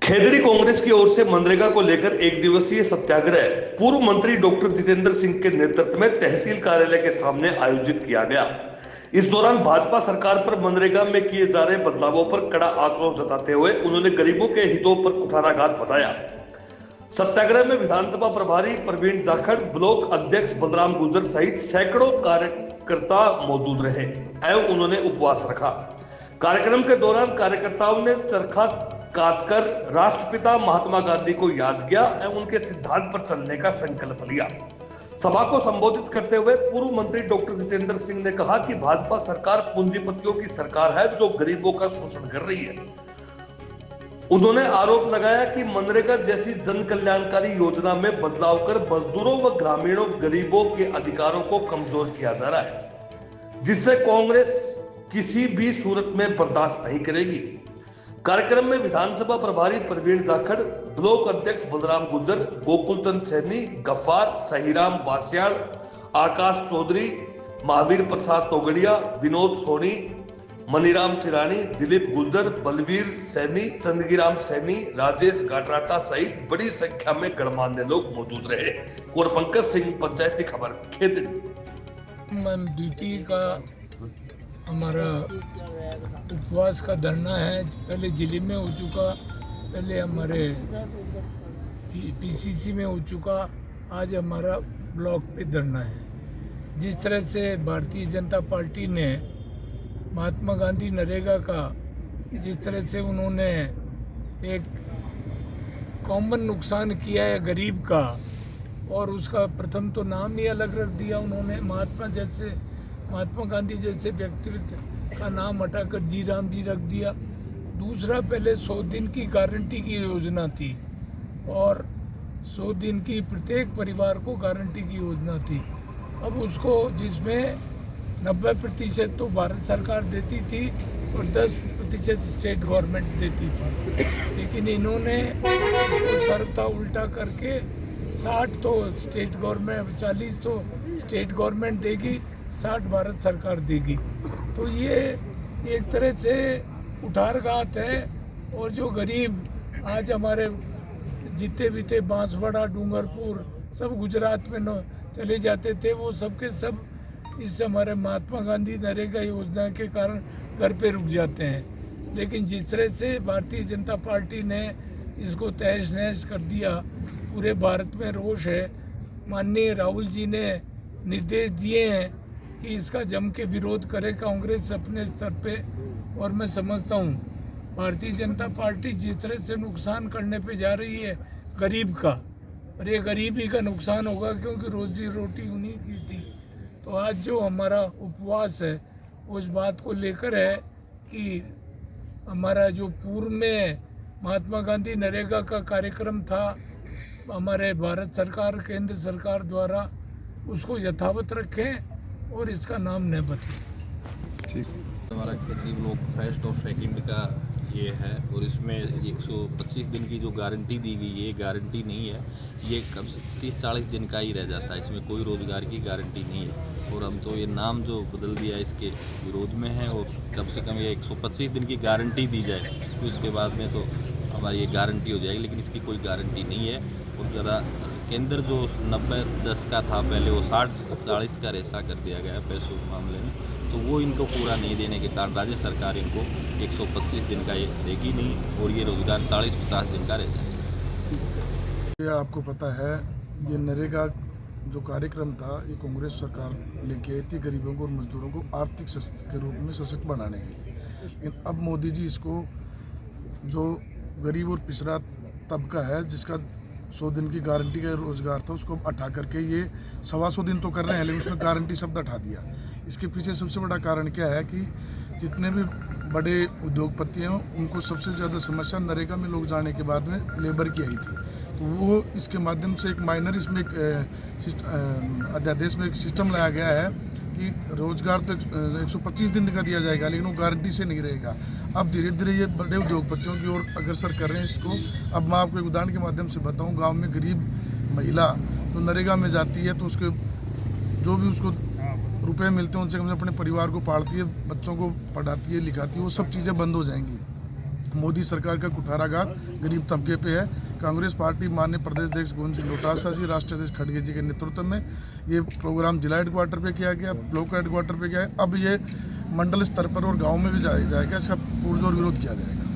खेतड़ी कांग्रेस की ओर से मनरेगा को लेकर एक दिवसीय सत्याग्रह पूर्व मंत्री डॉक्टर जितेंद्र सिंह के नेतृत्व में तहसील कार्यालय के सामने आयोजित किया गया। इस दौरान भाजपा सरकार पर मनरेगा में किए जा रहे बदलावों पर कड़ा आक्रोश जताते हुए उन्होंने गरीबों के हितों पर कुठाराघात बताया। सत्याग्रह में विधानसभा प्रभारी प्रवीण जाखड़, ब्लॉक अध्यक्ष बलराम गुर्जर सहित सैकड़ों कार्यकर्ता मौजूद रहे एवं उन्होंने उपवास रखा। कार्यक्रम के दौरान कार्यकर्ताओं ने चरखा काटकर राष्ट्रपिता महात्मा गांधी को याद किया एवं उनके सिद्धांत पर चलने का संकल्प लिया। सभा को संबोधित करते हुए पूर्व मंत्री डॉक्टर जितेंद्र सिंह ने कहा कि भाजपा सरकार पूंजीपतियों की सरकार है जो गरीबों का शोषण कर रही है। उन्होंने आरोप लगाया कि मनरेगा जैसी जन कल्याणकारी योजना में बदलाव कर मजदूरों व ग्रामीणों गरीबों के अधिकारों को कमजोर किया जा रहा है, जिससे कांग्रेस किसी भी सूरत में बर्दाश्त नहीं करेगी। कार्यक्रम में विधानसभा प्रभारी प्रवीण जाखड़, ब्लॉक अध्यक्ष बलराम गुर्जर, गोकुलचंद सैनी, गफ्फार, सहीराम बासियाड़, आकाश चौधरी, महावीर प्रसाद तोगड़िया, विनोद सोनी, मनीराम चिरानी, दिलीप गुर्जर, बलवीर सैनी, चंदगीराम सैनी, राजेश गाटराटा सहित बड़ी संख्या में गणमान्य लोग मौजूद रहे। और पंकज सिंह, पंचायती खबर, खेतड़ी। ड्यूटी का हमारा उपवास का धरना है। पहले जिले में हो चुका, पहले हमारे पीसीसी में हो चुका, आज हमारा ब्लॉक पे धरना है। जिस तरह से भारतीय जनता पार्टी ने महात्मा गांधी नरेगा का जिस तरह से उन्होंने एक कॉमन नुकसान किया है गरीब का, और उसका प्रथम तो नाम ही अलग रख दिया उन्होंने। महात्मा गांधी जैसे व्यक्तित्व का नाम हटाकर जी राम जी रख दिया। दूसरा, पहले 100 दिन की गारंटी की योजना थी और 100 दिन की प्रत्येक परिवार को गारंटी की योजना थी। अब उसको जिसमें 90% तो भारत सरकार देती थी और 10% स्टेट गवर्नमेंट देती थी, लेकिन इन्होंने उसको सरता उल्टा करके 60 तो स्टेट गवर्नमेंट, 40 तो स्टेट गवर्नमेंट देगी, 60 भारत सरकार देगी। तो ये एक तरह से कुठारघात है। और जो गरीब आज हमारे जितने भी थे, बांसवाड़ा, डूंगरपुर, सब गुजरात में चले जाते थे, वो सबके सब इस हमारे महात्मा गांधी नरेगा योजना के कारण घर पे रुक जाते हैं। लेकिन जिस तरह से भारतीय जनता पार्टी ने इसको तहस नहस कर दिया, पूरे भारत में रोष है। माननीय राहुल जी ने निर्देश दिए हैं कि इसका जम के विरोध करे कांग्रेस अपने स्तर पे। और मैं समझता हूँ भारतीय जनता पार्टी जिस तरह से नुकसान करने पे जा रही है गरीब का, और ये गरीबी का नुकसान होगा क्योंकि रोजी रोटी उन्हीं की थी। तो आज जो हमारा उपवास है उस बात को लेकर है कि हमारा जो पूर्व में महात्मा गांधी नरेगा का कार्यक्रम था हमारे भारत सरकार, केंद्र सरकार द्वारा, उसको यथावत रखें और इसका नाम न बदलें। ठीक। हमारा खेती ब्लॉक फर्स्ट और सेकंड का ये है, और इसमें 125 दिन की जो गारंटी दी गई है, ये गारंटी नहीं है, ये कब से 30-40 दिन का ही रह जाता है। इसमें कोई रोज़गार की गारंटी नहीं है। और हम तो ये नाम जो बदल दिया इसके विरोध में है। और कम से कम ये 125 दिन की गारंटी दी जाए, तो उसके बाद में तो हमारी ये गारंटी हो जाएगी, लेकिन इसकी कोई गारंटी नहीं है। और ज़रा केंद्र जो 90-10 का था पहले, वो 60-40 का रेसा कर दिया गया है पैसों के मामले में, तो वो इनको पूरा नहीं देने के कारण राज्य सरकार इनको 125 दिन का ये देगी नहीं, और ये रोजगार 40-50 दिन का रह जाएगा। ये आपको पता है, ये नरेगा जो कार्यक्रम था ये कांग्रेस सरकार लेके आई थी गरीबों को और मजदूरों को आर्थिक के रूप में सशक्त बनाने के लिए। लेकिन अब मोदी जी इसको, जो गरीब और पिछड़ा तबका है जिसका 100 दिन की गारंटी का रोजगार था, उसको हटा करके ये 125 दिन तो कर रहे हैं, लेकिन उसमें गारंटी शब्द हटा दिया। इसके पीछे सबसे बड़ा कारण क्या है कि जितने भी बड़े उद्योगपति हैं उनको सबसे ज़्यादा समस्या नरेगा में लोग जाने के बाद में लेबर की आई थी। तो वो इसके माध्यम से एक माइनर इसमें एक अध्यादेश में एक सिस्टम लाया गया है कि रोजगार तो 125 दिन का दिया जाएगा, लेकिन वो गारंटी से नहीं रहेगा। अब धीरे धीरे ये बड़े उद्योगपतियों की ओर अग्रसर कर रहे हैं इसको। अब मैं आपको एक उदाहरण के माध्यम से बताऊं, गांव में गरीब महिला तो नरेगा में जाती है, तो उसके जो भी उसको रुपए मिलते हैं उनसे कम से अपने परिवार को पालती है, बच्चों को पढ़ाती है, लिखाती है, वो सब चीज़ें बंद हो जाएंगी। मोदी सरकार का कुठाराघात गरीब तबके पे है। कांग्रेस पार्टी माननीय प्रदेश अध्यक्ष गोविंद सिंह डोटासरा जी, राष्ट्रीय अध्यक्ष खड़गे जी के नेतृत्व में ये प्रोग्राम जिला हेडक्वार्टर पे किया गया, ब्लॉक हेडक्वार्टर पे किया है। अब ये मंडल स्तर पर और गांव में भी जाएगा, इसका पुरजोर विरोध किया जाएगा।